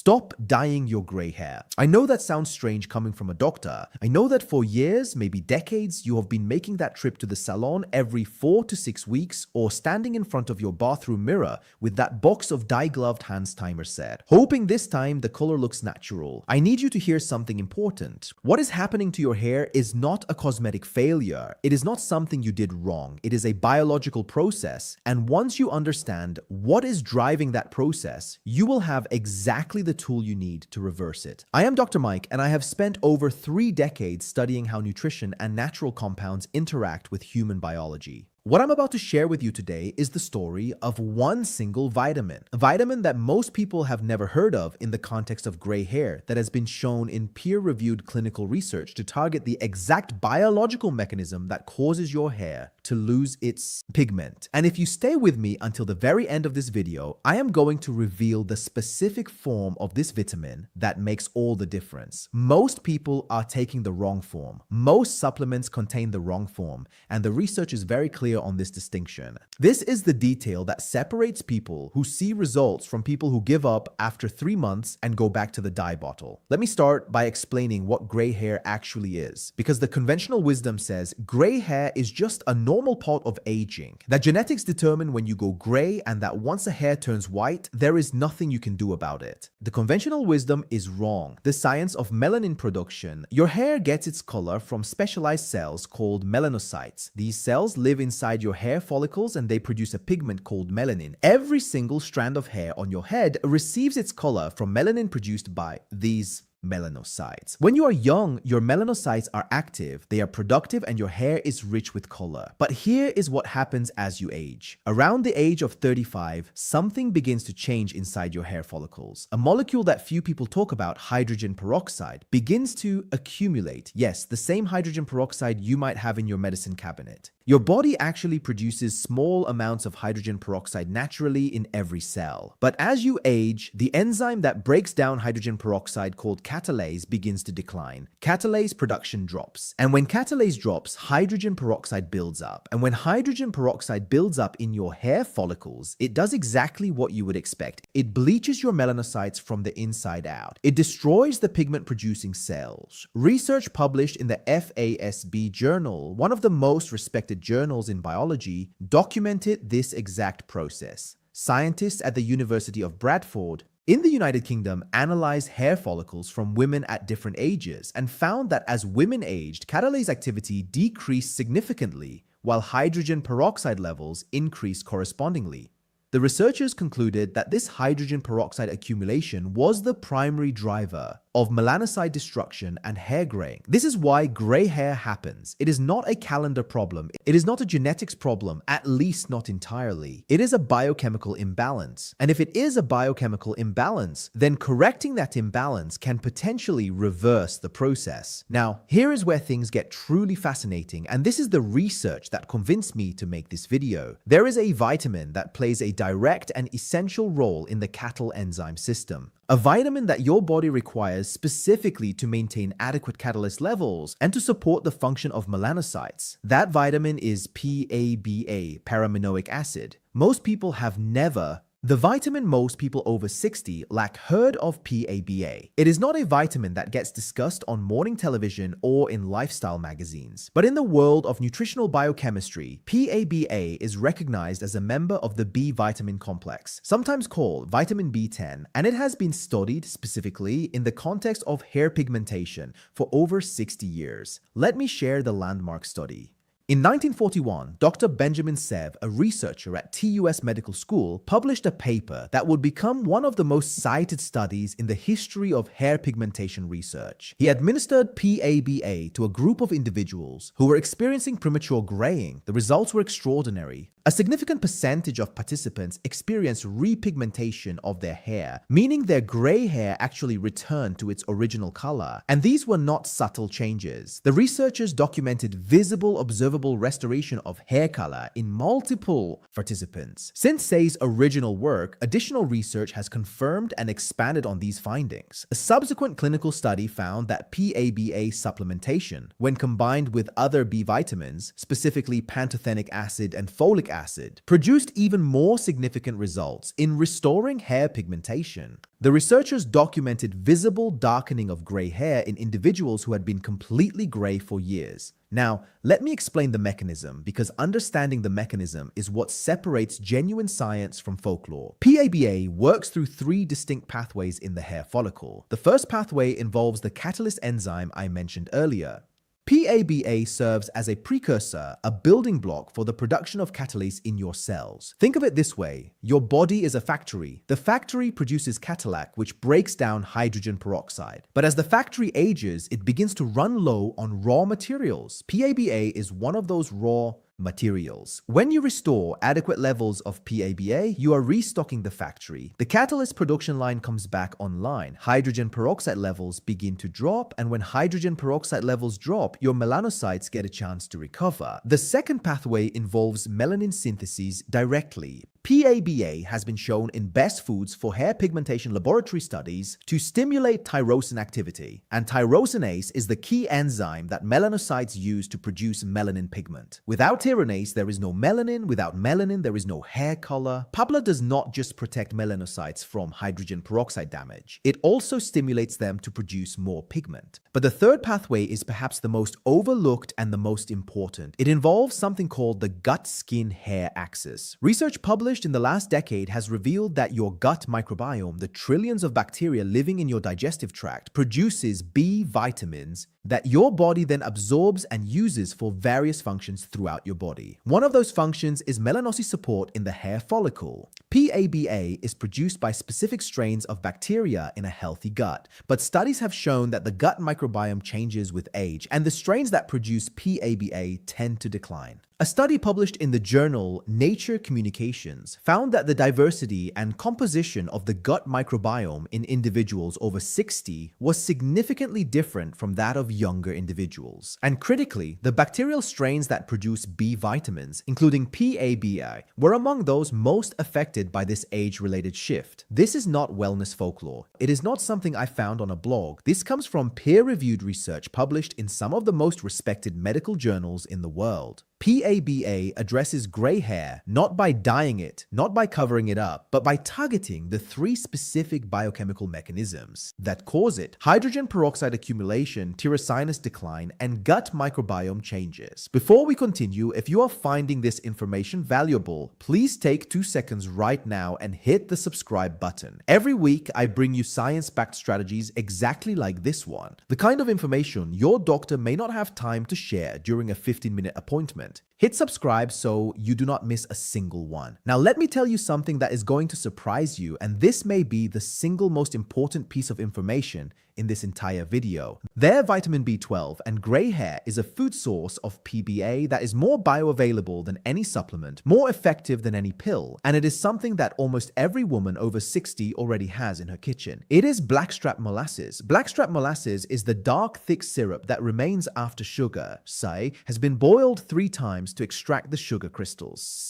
Stop dyeing your gray hair. I know that sounds strange coming from a doctor. I know that for years, maybe decades, you have been making that trip to the salon every 4 to 6 weeks or standing in front of your bathroom mirror with that box of dye-gloved hands timer set, hoping this time the color looks natural. I need you to hear something important. What is happening to your hair is not a cosmetic failure. It is not something you did wrong. It is a biological process. And once you understand what is driving that process, you will have exactly the tool you need to reverse it. I am Dr. Mike, and I have spent over 3 decades studying how nutrition and natural compounds interact with human biology. What I'm about to share with you today is the story of one single vitamin, a vitamin that most people have never heard of in the context of gray hair, that has been shown in peer-reviewed clinical research to target the exact biological mechanism that causes your hair to lose its pigment. And if you stay with me until the very end of this video, I am going to reveal the specific form of this vitamin that makes all the difference. Most people are taking the wrong form. Most supplements contain the wrong form, and the research is very clear on this distinction. This is the detail that separates people who see results from people who give up after 3 months and go back to the dye bottle. Let me start by explaining what gray hair actually is, because the conventional wisdom says gray hair is just a normal part of aging, that genetics determine when you go gray, and that once a hair turns white, there is nothing you can do about it. The conventional wisdom is wrong. The science of melanin production. Your hair gets its color from specialized cells called melanocytes. These cells live inside your hair follicles, and they produce a pigment called melanin. Every single strand of hair on your head receives its color from melanin produced by these melanocytes. When you are young, your melanocytes are active, they are productive, and your hair is rich with color. But here is what happens as you age. Around the age of 35, something begins to change inside your hair follicles. A molecule that few people talk about, hydrogen peroxide, begins to accumulate. Yes, the same hydrogen peroxide you might have in your medicine cabinet. Your body actually produces small amounts of hydrogen peroxide naturally in every cell. But as you age, the enzyme that breaks down hydrogen peroxide, called catalase, begins to decline. Catalase production drops. And when catalase drops, hydrogen peroxide builds up. And when hydrogen peroxide builds up in your hair follicles, it does exactly what you would expect. It bleaches your melanocytes from the inside out. It destroys the pigment-producing cells. Research published in the FASB journal, one of the most respected journals in biology, documented this exact process. Scientists at the University of Bradford in the United Kingdom analyzed hair follicles from women at different ages and found that as women aged, catalase activity decreased significantly, while hydrogen peroxide levels increased correspondingly. The researchers concluded that this hydrogen peroxide accumulation was the primary driver of melanocyte destruction and hair graying. This is why gray hair happens. It is not a calendar problem. It is not a genetics problem, at least not entirely. It is a biochemical imbalance. And if it is a biochemical imbalance, then correcting that imbalance can potentially reverse the process. Now, here is where things get truly fascinating, and this is the research that convinced me to make this video. There is a vitamin that plays a direct and essential role in the cattle enzyme system. A vitamin that your body requires specifically to maintain adequate catalase levels and to support the function of melanocytes. That vitamin is PABA, paraminoic acid. Most people have never The vitamin most people over 60 lack heard of PABA. It is not a vitamin that gets discussed on morning television or in lifestyle magazines. But in the world of nutritional biochemistry, PABA is recognized as a member of the B vitamin complex, sometimes called vitamin B10, and it has been studied specifically in the context of hair pigmentation for over 60 years. Let me share the landmark study. In 1941, Dr. Benjamin Sev, a researcher at TUS Medical School, published a paper that would become one of the most cited studies in the history of hair pigmentation research. He administered PABA to a group of individuals who were experiencing premature graying. The results were extraordinary. A significant percentage of participants experienced repigmentation of their hair, meaning their gray hair actually returned to its original color. And these were not subtle changes. The researchers documented visible, observable restoration of hair color in multiple participants. Since Say's original work, additional research has confirmed and expanded on these findings. A subsequent clinical study found that PABA supplementation, when combined with other B vitamins, specifically pantothenic acid and folic acid, produced even more significant results in restoring hair pigmentation. The researchers documented visible darkening of gray hair in individuals who had been completely gray for years. Now, let me explain the mechanism, because understanding the mechanism is what separates genuine science from folklore. PABA works through three distinct pathways in the hair follicle. The first pathway involves the catalyst enzyme I mentioned earlier. PABA serves as a precursor, a building block for the production of catalase in your cells. Think of it this way: your body is a factory. The factory produces catalase, which breaks down hydrogen peroxide. But as the factory ages, it begins to run low on raw materials. PABA is one of those raw materials. When you restore adequate levels of PABA, you are restocking the factory. The catalyst production line comes back online. Hydrogen peroxide levels begin to drop, and when hydrogen peroxide levels drop, your melanocytes get a chance to recover. The second pathway involves melanin synthesis directly. PABA has been shown in best foods for hair pigmentation laboratory studies to stimulate tyrosin activity, and tyrosinase is the key enzyme that melanocytes use to produce melanin pigment. Without tyrosinase, there is no melanin. Without melanin, there is no hair color. PABA does not just protect melanocytes from hydrogen peroxide damage, it also stimulates them to produce more pigment. But the third pathway is perhaps the most overlooked and the most important. It involves something called the gut-skin-hair axis. Research published in the last decade has revealed that your gut microbiome, the trillions of bacteria living in your digestive tract, produces B vitamins that your body then absorbs and uses for various functions throughout your body. One of those functions is melanocyte support in the hair follicle. PABA is produced by specific strains of bacteria in a healthy gut, but studies have shown that the gut microbiome changes with age, and the strains that produce PABA tend to decline. A study published in the journal Nature Communications found that the diversity and composition of the gut microbiome in individuals over 60 was significantly different from that of younger individuals. And critically, the bacterial strains that produce B vitamins, including PABA, were among those most affected by this age-related shift. This is not wellness folklore. It is not something I found on a blog. This comes from peer-reviewed research published in some of the most respected medical journals in the world. PABA addresses gray hair not by dyeing it, not by covering it up, but by targeting the three specific biochemical mechanisms that cause it: hydrogen peroxide accumulation, tyrosinase decline, and gut microbiome changes. Before we continue, if you are finding this information valuable, please take 2 seconds right now and hit the subscribe button. Every week, I bring you science-backed strategies exactly like this one, the kind of information your doctor may not have time to share during a 15-minute appointment. Hit subscribe so you do not miss a single one. Now, let me tell you something that is going to surprise you, and this may be the single most important piece of information in this entire video. Their vitamin B12 and gray hair is a food source of PBA that is more bioavailable than any supplement, more effective than any pill, and it is something that almost every woman over 60 already has in her kitchen. It is blackstrap molasses. Blackstrap molasses is the dark, thick syrup that remains after sugar, say, has been boiled 3 times to extract the sugar crystals.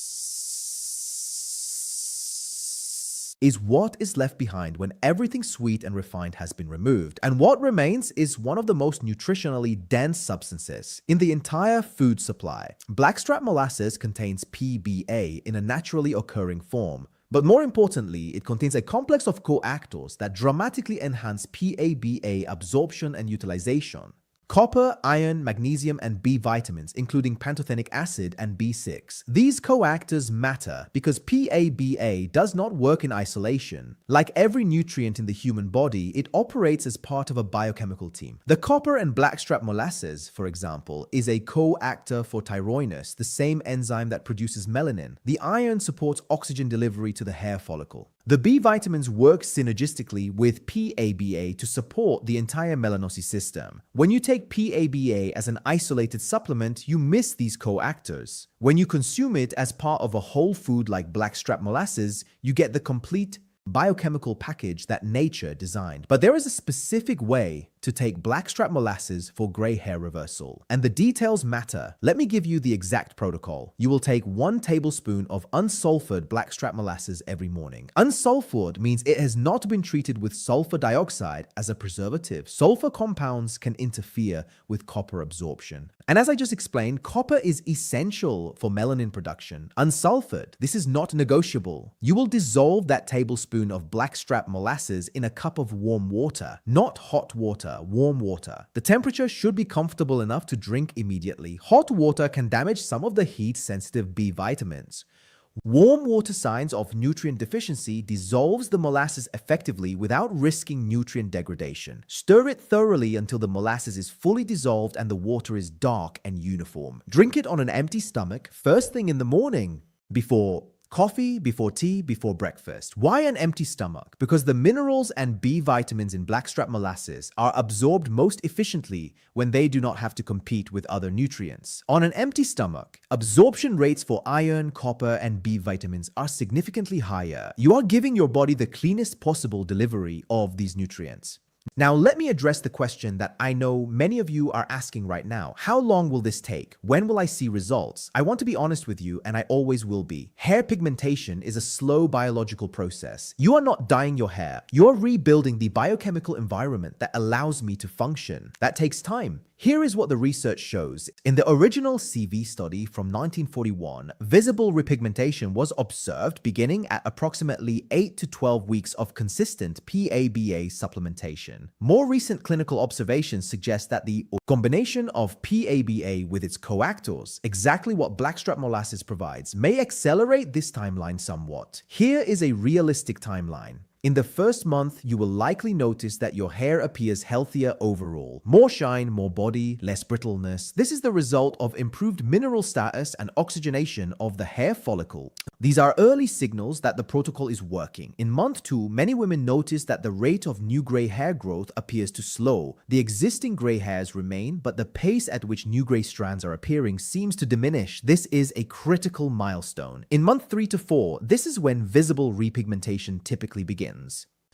Is what is left behind when everything sweet and refined has been removed. And what remains is one of the most nutritionally dense substances in the entire food supply. Blackstrap molasses contains PBA in a naturally occurring form. But more importantly, it contains a complex of coactors that dramatically enhance PABA absorption and utilization. Copper, iron, magnesium, and B vitamins, including pantothenic acid and B6. These coactors matter because PABA does not work in isolation. Like every nutrient in the human body, it operates as part of a biochemical team. The copper and blackstrap molasses, for example, is a coactor for thyroinase, the same enzyme that produces melanin. The iron supports oxygen delivery to the hair follicle. The B vitamins work synergistically with PABA to support the entire melanocyte system. When you take PABA as an isolated supplement, you miss these coactors. When you consume it as part of a whole food like blackstrap molasses, you get the complete biochemical package that nature designed. But there is a specific way to take blackstrap molasses for gray hair reversal. And the details matter. Let me give you the exact protocol. You will take 1 tablespoon of unsulfured blackstrap molasses every morning. Unsulfured means it has not been treated with sulfur dioxide as a preservative. Sulfur compounds can interfere with copper absorption. And as I just explained, copper is essential for melanin production. Unsulfured, this is not negotiable. You will dissolve that tablespoon of blackstrap molasses in a cup of warm water, not hot water, warm water. The temperature should be comfortable enough to drink immediately. Hot water can damage some of the heat-sensitive B vitamins. Warm water signs of nutrient deficiency dissolves the molasses effectively without risking nutrient degradation. Stir it thoroughly until the molasses is fully dissolved and the water is dark and uniform. Drink it on an empty stomach first thing in the morning, before coffee, before tea, before breakfast. Why an empty stomach? Because the minerals and B vitamins in blackstrap molasses are absorbed most efficiently when they do not have to compete with other nutrients. On an empty stomach, absorption rates for iron, copper, and B vitamins are significantly higher. You are giving your body the cleanest possible delivery of these nutrients. Now, let me address the question that I know many of you are asking right now. How long will this take? When will I see results? I want to be honest with you, and I always will be. Hair pigmentation is a slow biological process. You are not dyeing your hair. You're rebuilding the biochemical environment that allows me to function. That takes time. Here is what the research shows. In the original CV study from 1941, visible repigmentation was observed beginning at approximately 8 to 12 weeks of consistent PABA supplementation. More recent clinical observations suggest that the combination of PABA with its coactors, exactly what blackstrap molasses provides, may accelerate this timeline somewhat. Here is a realistic timeline. In the first month, you will likely notice that your hair appears healthier overall. More shine, more body, less brittleness. This is the result of improved mineral status and oxygenation of the hair follicle. These are early signals that the protocol is working. In month 2, many women notice that the rate of new gray hair growth appears to slow. The existing gray hairs remain, but the pace at which new gray strands are appearing seems to diminish. This is a critical milestone. In month 3 to 4, this is when visible repigmentation typically begins.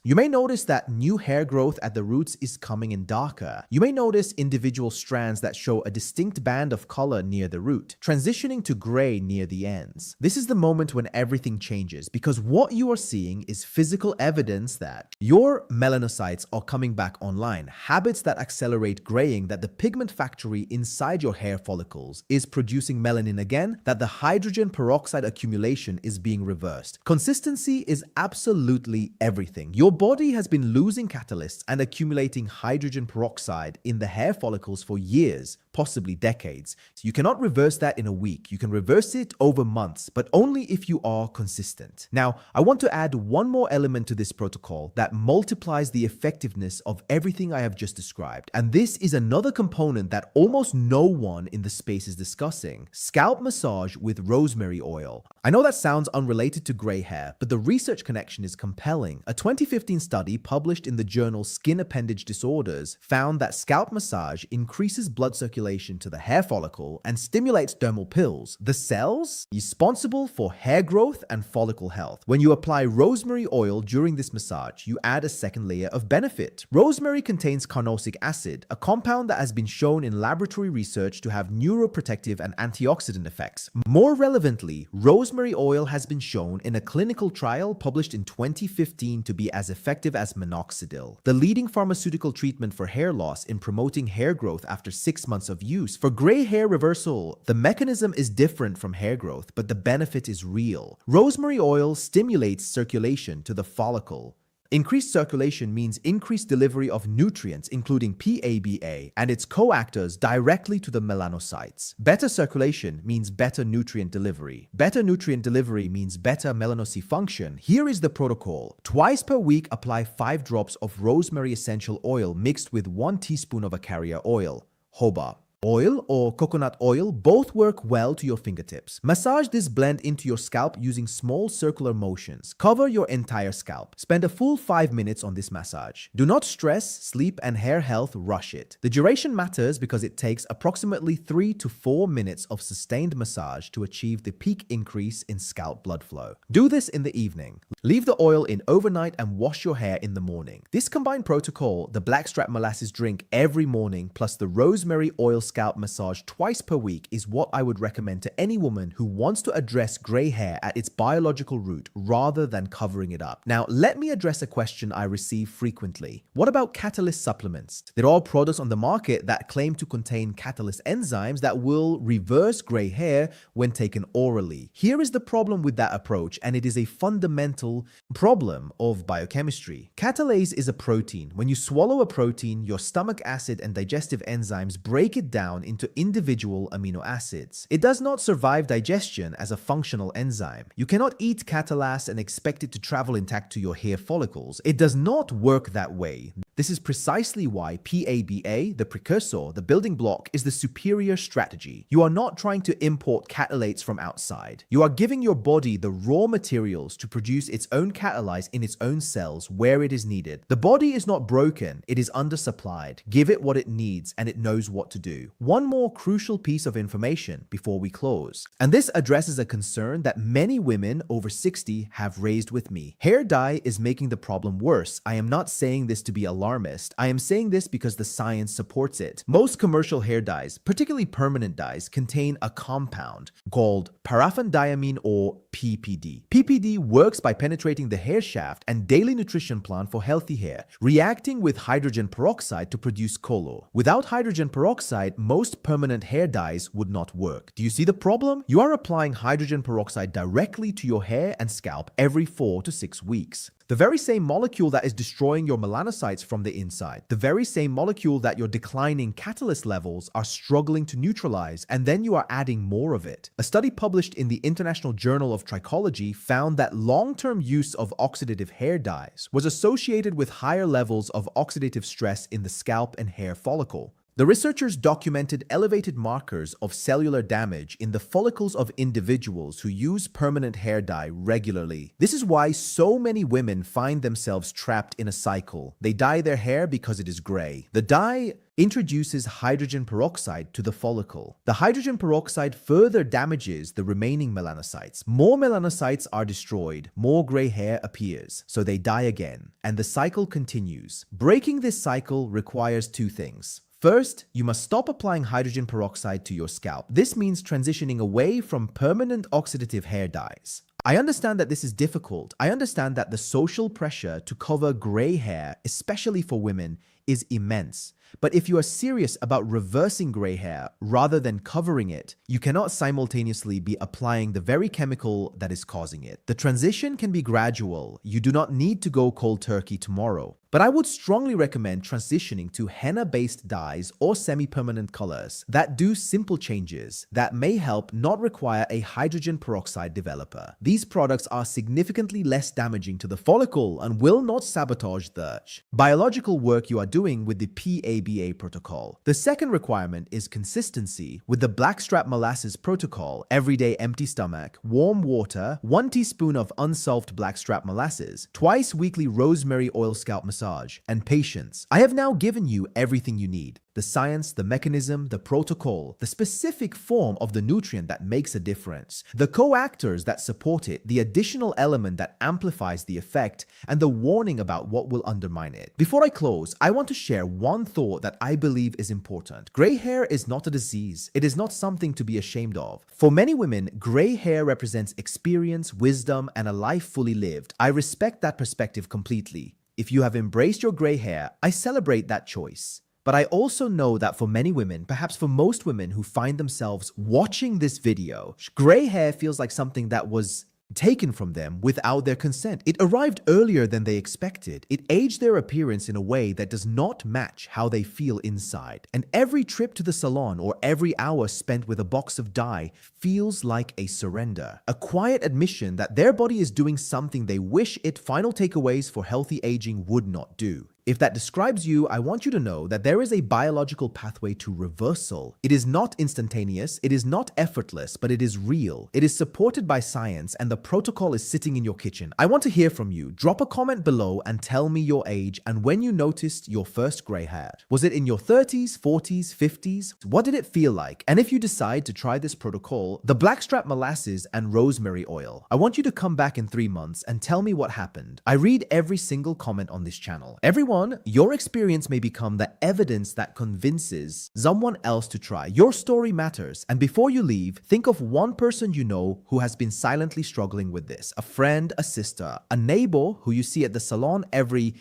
You may notice that new hair growth at the roots is coming in darker. You may notice individual strands that show a distinct band of color near the root, transitioning to gray near the ends. This is the moment when everything changes, because what you are seeing is physical evidence that your melanocytes are coming back online, habits that accelerate graying, that the pigment factory inside your hair follicles is producing melanin again, that the hydrogen peroxide accumulation is being reversed. Consistency is absolutely everything. Your body has been losing catalysts and accumulating hydrogen peroxide in the hair follicles for years, possibly decades. So you cannot reverse that in a week. You can reverse it over months, but only if you are consistent. Now, I want to add one more element to this protocol that multiplies the effectiveness of everything I have just described. And this is another component that almost no one in the space is discussing: scalp massage with rosemary oil. I know that sounds unrelated to gray hair, but the research connection is compelling. A 2015 study published in the journal Skin Appendage Disorders found that scalp massage increases blood circulation to the hair follicle and stimulates dermal pills, the cells responsible for hair growth and follicle health. When you apply rosemary oil during this massage, you add a second layer of benefit. Rosemary contains carnosic acid, a compound that has been shown in laboratory research to have neuroprotective and antioxidant effects. More relevantly, rosemary oil has been shown in a clinical trial published in 2015 to be as effective as minoxidil, the leading pharmaceutical treatment for hair loss in promoting hair growth after 6 months of use. For gray hair reversal, the mechanism is different from hair growth, but the benefit is real. Rosemary oil stimulates circulation to the follicle. Increased circulation means increased delivery of nutrients, including PABA and its coactors, directly to the melanocytes. Better circulation means better nutrient delivery. Better nutrient delivery means better melanocyte function. Here is the protocol. Twice per week, apply 5 drops of rosemary essential oil mixed with 1 teaspoon of a carrier oil, jojoba. oil or coconut oil both work well to your fingertips. Massage this blend into your scalp using small circular motions. Cover your entire scalp. Spend a full 5 minutes on this massage. Do not stress, sleep, and hair health rush it. The duration matters because it takes approximately 3 to 4 minutes of sustained massage to achieve the peak increase in scalp blood flow. Do this in the evening. Leave the oil in overnight and wash your hair in the morning. This combined protocol, the blackstrap molasses drink every morning plus the rosemary oil scalp massage twice per week, is what I would recommend to any woman who wants to address gray hair at its biological root rather than covering it up. Now, let me address a question I receive frequently. What about catalyst supplements? There are products on the market that claim to contain catalyst enzymes that will reverse gray hair when taken orally. Here is the problem with that approach, and it is a fundamental problem of biochemistry. Catalase is a protein. When you swallow a protein, your stomach acid and digestive enzymes break it down into individual amino acids. It does not survive digestion as a functional enzyme. You cannot eat catalase and expect it to travel intact to your hair follicles. It does not work that way. This is precisely why PABA, the precursor, the building block, is the superior strategy. You are not trying to import catalates from outside. You are giving your body the raw materials to produce its own catalase in its own cells where it is needed. The body is not broken, it is undersupplied. Give it what it needs and it knows what to do. One more crucial piece of information before we close, and this addresses a concern that many women over 60 have raised with me. Hair dye is making the problem worse. I am not saying this to be alarmist. I am saying this because the science supports it. Most commercial hair dyes, particularly permanent dyes, contain a compound called paraphendiamine or PPD. PPD works by penetrating the hair shaft and daily nutrition plan for healthy hair, reacting with hydrogen peroxide to produce color. Without hydrogen peroxide, most permanent hair dyes would not work. Do you see the problem? You are applying hydrogen peroxide directly to your hair and scalp every 4 to 6 weeks. The very same molecule that is destroying your melanocytes from the inside, the very same molecule that your declining catalyst levels are struggling to neutralize, and then you are adding more of it. A study published in the International Journal of Trichology found that long-term use of oxidative hair dyes was associated with higher levels of oxidative stress in the scalp and hair follicle. The researchers documented elevated markers of cellular damage in the follicles of individuals who use permanent hair dye regularly. This is why so many women find themselves trapped in a cycle. They dye their hair because it is gray. The dye introduces hydrogen peroxide to the follicle. The hydrogen peroxide further damages the remaining melanocytes. More melanocytes are destroyed, more gray hair appears, so they dye again, and the cycle continues. Breaking this cycle requires two things. First, you must stop applying hydrogen peroxide to your scalp. This means transitioning away from permanent oxidative hair dyes. I understand that this is difficult. I understand that the social pressure to cover gray hair, especially for women, is immense. But if you are serious about reversing gray hair rather than covering it, you cannot simultaneously be applying the very chemical that is causing it. The transition can be gradual. You do not need to go cold turkey tomorrow. But I would strongly recommend transitioning to henna-based dyes or semi-permanent colors that do simple changes that may help not require a hydrogen peroxide developer. These products are significantly less damaging to the follicle and will not sabotage the biological work you are doing with the PABA protocol. The second requirement is consistency. With the blackstrap molasses protocol, everyday empty stomach, warm water, 1 teaspoon of unsolved blackstrap molasses, twice weekly rosemary oil scalp massage, and patience. I have now given you everything you need. The science, the mechanism, the protocol, the specific form of the nutrient that makes a difference, the coactors that support it, the additional element that amplifies the effect, and the warning about what will undermine it. Before I close, I want to share one thought that I believe is important. Gray hair is not a disease. It is not something to be ashamed of. For many women, gray hair represents experience, wisdom, and a life fully lived. I respect that perspective completely. If you have embraced your gray hair, I celebrate that choice. But I also know that for many women, perhaps for most women who find themselves watching this video, gray hair feels like something that was taken from them without their consent. It arrived earlier than they expected. It aged their appearance in a way that does not match how they feel inside. And every trip to the salon or every hour spent with a box of dye feels like a surrender. A quiet admission that their body is doing something they wish it final takeaways for healthy aging would not do. If that describes you, I want you to know that there is a biological pathway to reversal. It is not instantaneous, it is not effortless, but it is real. It is supported by science, and the protocol is sitting in your kitchen. I want to hear from you. Drop a comment below and tell me your age and when you noticed your first gray hair. Was it in your 30s, 40s, 50s? What did it feel like? And if you decide to try this protocol, the blackstrap molasses and rosemary oil, I want you to come back in 3 months and tell me what happened. I read every single comment on this channel. Everyone, your experience may become the evidence that convinces someone else to try. Your story matters. And before you leave, think of one person you know who has been silently struggling with this. A friend, a sister, a neighbor who you see at the salon every